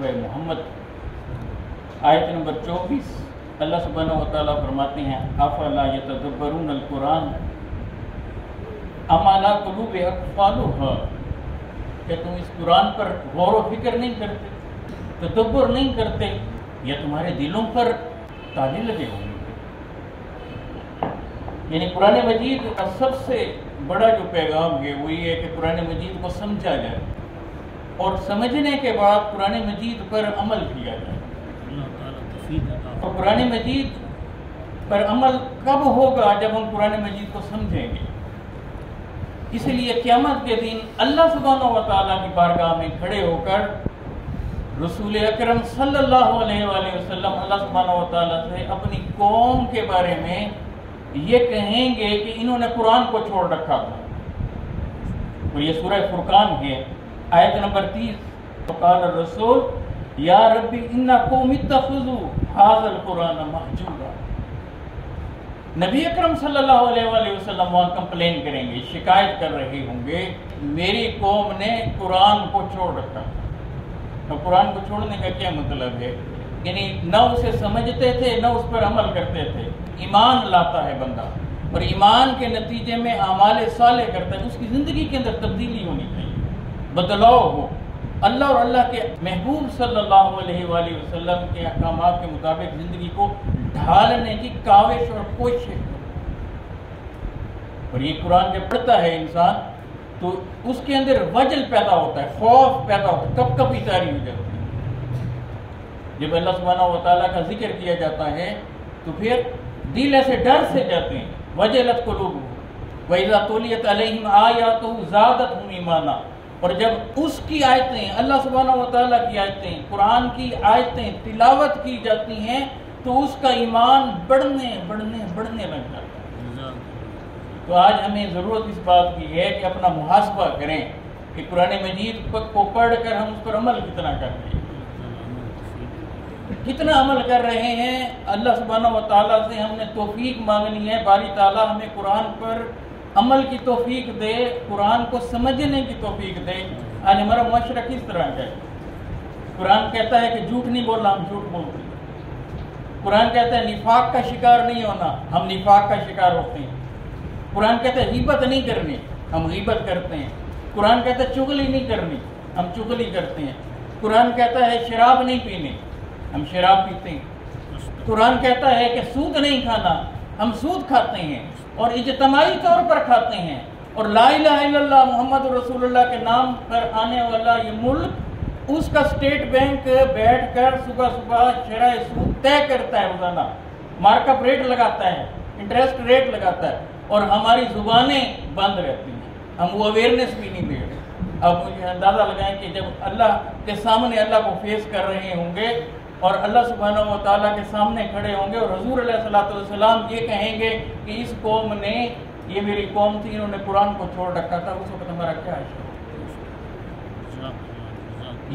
سورہ محمد آیت نمبر 24 اللہ سبحانہ و تعالیٰ فرماتے ہیں افلا یتدبرون القرآن ام علی قلوب اقفالھا، کہ تم اس قرآن پر غور و فکر نہیں کرتے، تدبر نہیں کرتے، یا تمہارے دلوں پر تالے لگے ہوئے ہیں۔ یعنی قرآن مجید کا سب سے بڑا جو پیغام ہے وہ یہ ہے کہ قرآن مجید کو سمجھا جائے اور سمجھنے کے بعد قرآن مجید پر عمل کیا جائے۔ اور قرآن مجید پر عمل کب ہوگا؟ جب ہم قرآن مجید کو سمجھیں گے۔ اس لیے قیامت کے دن اللہ سبحانہ و تعالیٰ کی بارگاہ میں کھڑے ہو کر رسول اکرم صلی اللہ علیہ وآلہ وسلم اللہ سبحانہ و تعالیٰ سے اپنی قوم کے بارے میں یہ کہیں گے کہ انہوں نے قرآن کو چھوڑ رکھا تھا۔ اور یہ سورہ فرقان ہے آیت نمبر 30، وقال الرسول یا ربی ان قوم اتخذوا ھذا القرآن مہجورا۔ نبی اکرم صلی اللہ علیہ وآلہ وسلم وہاں کمپلین کریں گے، شکایت کر رہے ہوں گے میری قوم نے قرآن کو چھوڑ رکھا تھا۔ تو قرآن کو چھوڑنے کا کیا مطلب ہے؟ یعنی نہ اسے سمجھتے تھے نہ اس پر عمل کرتے تھے۔ ایمان لاتا ہے بندہ اور ایمان کے نتیجے میں اعمال صالح کرتا ہے، اس کی زندگی کے اندر تبدیلی ہونی چاہیے، بدلاؤ ہو، اللہ اور اللہ کے محبوب صلی اللہ علیہ وآلہ وسلم کے احکامات کے مطابق زندگی کو ڈھالنے کی کاوش اور کوشش ہے۔ اور یہ قرآن جب پڑھتا ہے انسان تو اس کے اندر وجل پیدا ہوتا ہے، خوف پیدا ہوتا ہے، کب کبھی طاری ہو جاتی ہے۔ جب اللہ سبحانہ و تعالیٰ کا ذکر کیا جاتا ہے تو پھر دل ایسے ڈر سے جاتے ہیں، وجلت قلوبہم وَإِذَا تُلِيَتْ عَلَيْهِمْ آیاتُهُ زَادَتْهُمْ ایمانا۔ اور جب اس کی آیتیں، اللہ سبحانہ و تعالیٰ کی آیتیں، قرآن کی آیتیں تلاوت کی جاتی ہیں تو اس کا ایمان بڑھنے لگ جاتا ہے۔ تو آج ہمیں ضرورت اس بات کی ہے کہ اپنا محاسبہ کریں کہ قرآن مجید کو پڑھ کر ہم اس پر عمل کتنا کر رہے ہیں، کتنا عمل کر رہے ہیں۔ اللہ سبحانہ و تعالیٰ سے ہم نے توفیق مانگنی ہے، باری تعالیٰ ہمیں قرآن پر عمل کی توفیق دے، قرآن کو سمجھنے کی توفیق دے۔ آج ہمارا معاشرہ کس طرح کا ہے؟ قرآن کہتا ہے کہ جھوٹ نہیں بولنا، ہم جھوٹ بولتے ہیں۔ قرآن کہتا ہے نفاق کا شکار نہیں ہونا، ہم نفاق کا شکار ہوتے ہیں۔ قرآن کہتا ہے غیبت نہیں کرنی، ہم غیبت کرتے ہیں۔ قرآن کہتا ہے چغلی نہیں کرنی، ہم چغلی کرتے ہیں۔ قرآن کہتا ہے شراب نہیں پینی، ہم شراب پیتے ہیں۔ قرآن کہتا ہے کہ سود نہیں کھانا، ہم سود کھاتے ہیں اور اجتماعی طور پر کھاتے ہیں۔ اور لا الہ الا اللہ محمد رسول اللہ کے نام پر آنے والا یہ ملک، اس کا اسٹیٹ بینک بیٹھ کر صبح شرح سود طے کرتا ہے، روزانہ مارک اپ ریٹ لگاتا ہے، انٹرسٹ ریٹ لگاتا ہے، اور ہماری زبانیں بند رہتی ہیں، ہم وہ اویئرنیس بھی نہیں دے رہے۔ اب مجھے اندازہ لگائیں کہ جب اللہ کے سامنے اللہ کو فیس کر رہے ہوں گے اور اللہ سبحانہ و تعالیٰ کے سامنے کھڑے ہوں گے اور حضور علیہ الصلوۃ والسلام یہ کہیں گے کہ اس قوم نے، یہ میری قوم تھی، انہوں نے قرآن کو چھوڑ رکھا تھا، اس وقت ہمارا کیا ہے؟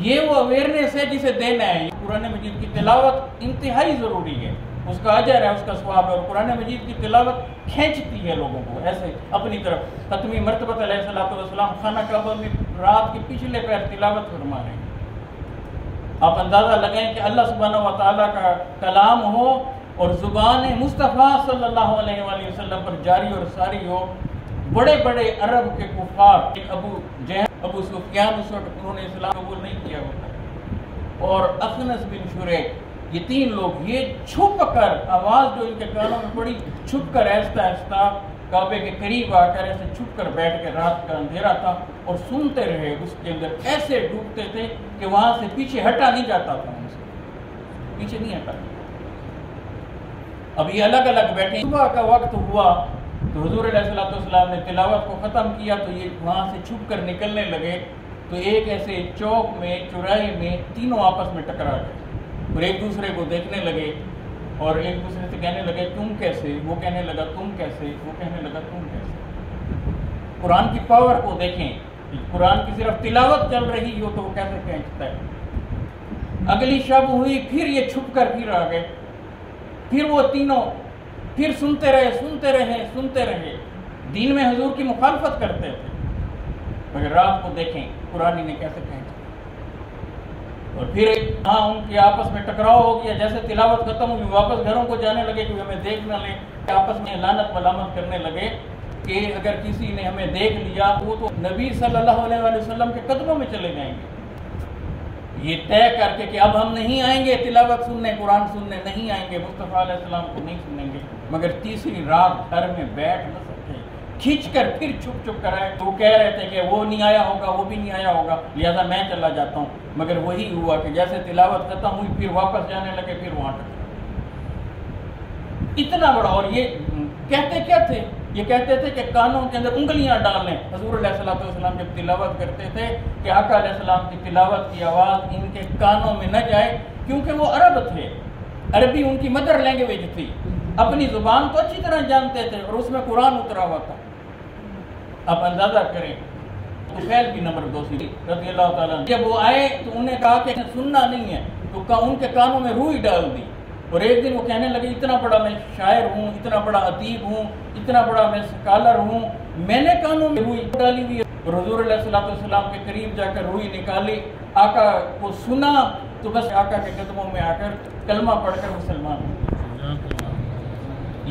یہ وہ اویئرنیس ہے جسے دینا ہے۔ قرآن مجید کی تلاوت انتہائی ضروری ہے، اس کا اجر ہے، اس کا ثواب ہے، اور قرآن مجید کی تلاوت کھینچتی ہے لوگوں کو ایسے اپنی طرف۔ ختمی مرتبہ علیہ الصلوۃ والسلام خانہ کعبہ میں رات کے پچھلے پہر تلاوت فرما رہے ہیں۔ آپ اندازہ لگائیں کہ اللہ سبحانہ و تعالیٰ کا کلام ہو اور زبان مصطفیٰ صلی اللہ علیہ وآلہ وسلم پر جاری اور ساری ہو۔ بڑے بڑے عرب کے کفار، ابو جہل، ابو سفیان، اس وقت انہوں نے اسلام قبول نہیں کیا ہوتا، اور اخنس بن شریح، یہ تین لوگ یہ چھپ کر، آواز جو ان کے کانوں میں پڑی، چھپ کر آہستہ آہستہ کعبے کے قریب آ کر ایسے چھپ کر بیٹھ کے، رات کا اندھیرا تھا، اور سنتے رہے، اس کے اندر ایسے ڈوبتے تھے کہ وہاں سے پیچھے ہٹا نہیں جاتا تھا، ان سے پیچھے نہیں ہٹا۔ اب یہ الگ الگ بیٹھے، صبح کا وقت ہوا تو حضور علیہ الصلوۃ والسلام نے تلاوت کو ختم کیا تو یہ وہاں سے چھپ کر نکلنے لگے، تو ایک ایسے چوک میں، چوراہے میں، تینوں آپس میں ٹکرا گئے اور ایک دوسرے کو دیکھنے لگے اور ایک دوسرے سے کہنے لگے تم کیسے، وہ کہنے لگا تم کیسے، وہ کہنے لگا تم کیسے۔ قرآن کی پاور کو دیکھیں، قرآن کی صرف تلاوت چل رہی ہو تو وہ کیسے کھینچتا ہے۔ اگلی شب ہوئی، پھر یہ چھپ کر پھر آ گئے، پھر وہ تینوں پھر سنتے رہے، دین میں حضور کی مخالفت کرتے تھے، مگر رات کو دیکھیں قرآن نے کیسے کھینچا۔ اور پھر ہاں ان کے آپس میں ٹکراؤ ہو گیا، جیسے تلاوت ختم ہوئی واپس گھروں کو جانے لگے کہ ہمیں دیکھ نہ لے، آپس میں لعنت ملامت کرنے لگے کہ اگر کسی نے ہمیں دیکھ لیا وہ تو نبی صلی اللہ علیہ وسلم کے قدموں میں چلے جائیں گے، یہ طے کر کے کہ اب ہم نہیں آئیں گے تلاوت سننے، قرآن سننے نہیں آئیں گے، مصطفیٰ علیہ السلام کو نہیں سنیں گے، مگر تیسری رات گھر میں بیٹھ نہ سکتے، کھینچ کر پھر چھپ چھپ کر آئے، تو وہ کہہ رہے تھے کہ وہ نہیں آیا ہوگا، وہ بھی نہیں آیا ہوگا، لہذا میں چلا جاتا ہوں، مگر وہی ہوا کہ جیسے تلاوت ختم ہوئی پھر واپس جانے لگے، پھر وہاں ٹکرے۔ اتنا بڑا، اور یہ کہتے کیا تھے؟ یہ کہتے تھے کہ کانوں کے اندر انگلیاں ڈال لیں۔ حضور علیہ السلام جب تلاوت کرتے تھے کہ آقا علیہ السلام کی تلاوت کی آواز ان کے کانوں میں نہ جائے، کیونکہ وہ عرب تھے، عربی ان کی مدر لینگویج تھی، اپنی زبان تو اچھی طرح جانتے تھے اور اس میں قرآن اترا ہوا تھا۔ آپ اندازہ کریں، طفیل بھی نمبر 2 رضی اللہ تعالیٰ عنہ، جب وہ آئے تو انہیں کہا کہ سننا نہیں ہے، تو ان کے کانوں میں روئی ڈال دی، اور ایک دن وہ کہنے لگے اتنا بڑا میں شاعر ہوں، اتنا بڑا ادیب ہوں، اتنا بڑا میں سکالر ہوں، میں نے کانوں میں روئی ڈالی ہوئی ہے۔ اور حضور علیہ السلام کے قریب جا کر روئی نکالی، آقا کو سنا تو بس آقا کے قدموں میں آ کر کلمہ پڑھ کر مسلمان ہو۔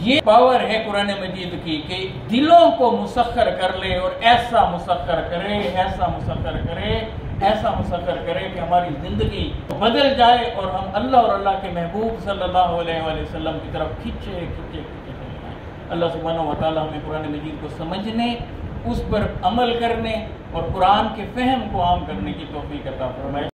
یہ پاور ہے قرآن مجید کی کہ دلوں کو مسخر کر لے اور ایسا مسخر کرے، ایسا مسخر کرے، ایسا مسخر کرے کہ ہماری زندگی بدل جائے اور ہم اللہ اور اللہ کے محبوب صلی اللہ علیہ وسلم کی طرف کھچے چلے جائیں۔ اللہ سبحانہ و تعالی ہمیں قرآن مجید کو سمجھنے، اس پر عمل کرنے اور قرآن کے فہم کو عام کرنے کی توفیق عطا فرمائے۔